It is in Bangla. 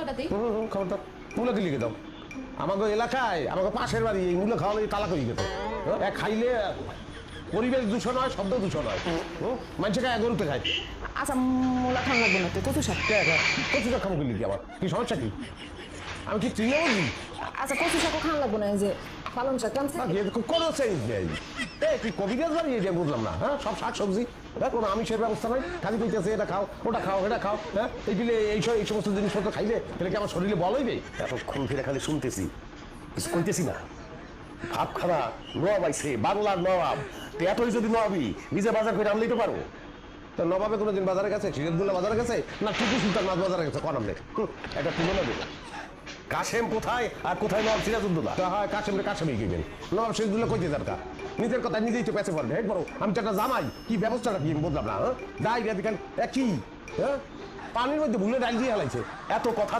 মূলাটা দিই। খবরদার মূলা কি লিখে দাও। আমাকে এলাকায় আমাকে পাশের বাড়ি এই মূলা খাওয়ালে তালা করে গেছে। এক খাইলে পরিবেশ দূষণ হয়, শব্দ দূষণ হয়। মানুষকে গরুতে খায়। আচ্ছা মূলা খাওয়া লাগবে না, কচু শাক। কচু শাক খাবো কি লিখি আমার কি সমস্যা কি? আমি কি চিনি বলছি? আচ্ছা কচু শাকও খাওয়া লাগবে না, এই যে পালং শাক কেমন কোনো চেঞ্জ নেই। তুই কবিরাজ বাড়ি এটা বুঝলাম না। হ্যাঁ, সব শাক সবজি কোনো আমিষের ব্যবস্থা নাই, খালি কইতেছে এটা খাও ওটা খাও এটা খাও। হ্যাঁ, এই সমস্ত জিনিসপত্র খাইলে এটা কি আমার শরীরে বল হইবে? এতক্ষণ ফিরে খালি শুনতেছি, কিছু কইতেছি না। ভাব খানা নবাব আইছে, বাংলার নবাব। তুই এতই যদি নবাবি নিজে বাজার করে আনলেই তো পারবো। তো নবাবে কোনোদিন বাজারে গেছে, সিরাজদুল্লাহ বাজারে গেছে, না টিপু সুলতান মাছ বাজারে গেছে? কন আমলে একটা তুলনা দেবে। কাশেম কোথায় আর কোথায় নবাব সিরাজউদ্দৌলা? হয় কাশেমরে কাশেমই গেবেন, নবাব সিরাজউদ্দৌলা কইতে দরকার। নিজের কথা নিজেই তো পেছে পড়বে। হেড বড় আমি তো একটা জামাই, কি ব্যবস্থাটা কি বললাম না? যাই দেখেন কি পানির মধ্যে ভুলে ডাল দিয়ে হালাইছে এত কথা।